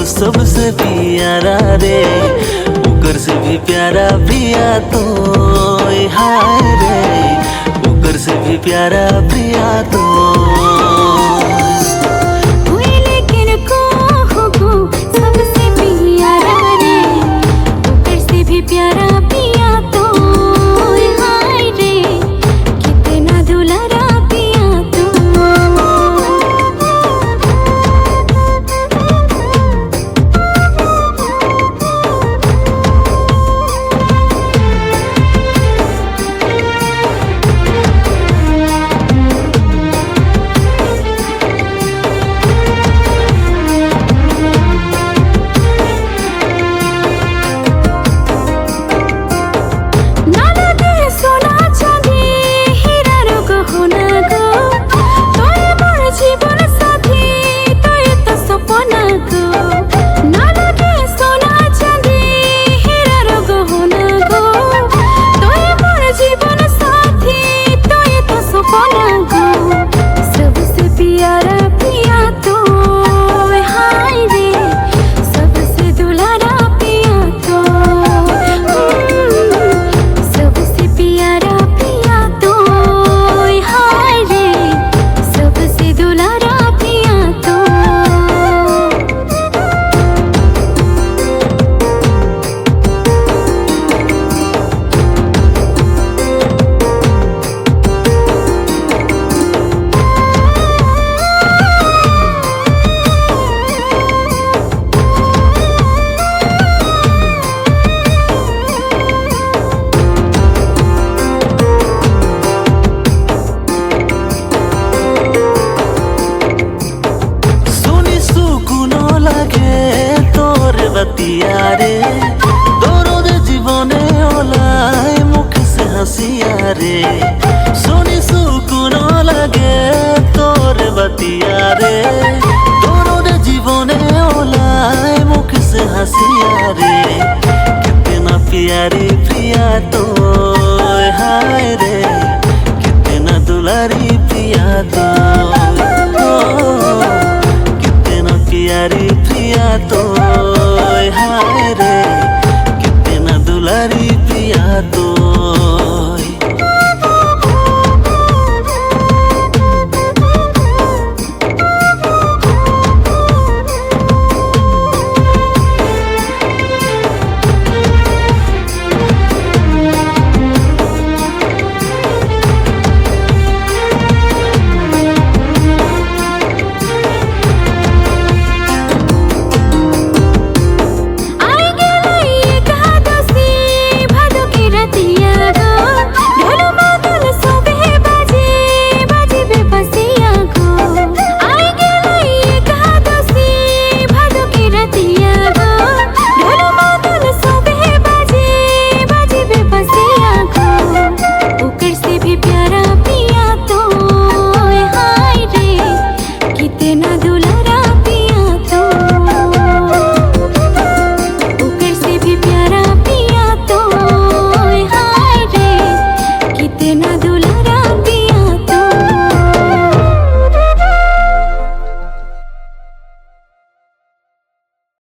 सबसे प्यारा रे, ओकर से भी प्यारा प्रिया तो हाय रे, ओकर से भी प्यारा प्रिया तो सबसे प्यारा रे, ओकर से भी प्यारा प्रिया तो हाय रे, कितना दुलारा प्रिया तो रे, दौड़े जीवने ओलाय मुख से हंसिया रे, सुनी सुकुन लगे तोर बतिया रे, दौड़े जीवने ओलाय मुख से हंसिया रे, कितना प्यारी प्रिया तो हाय रे, कितना दुलारी प्रिया तो कितना प्यारी प्रिया तो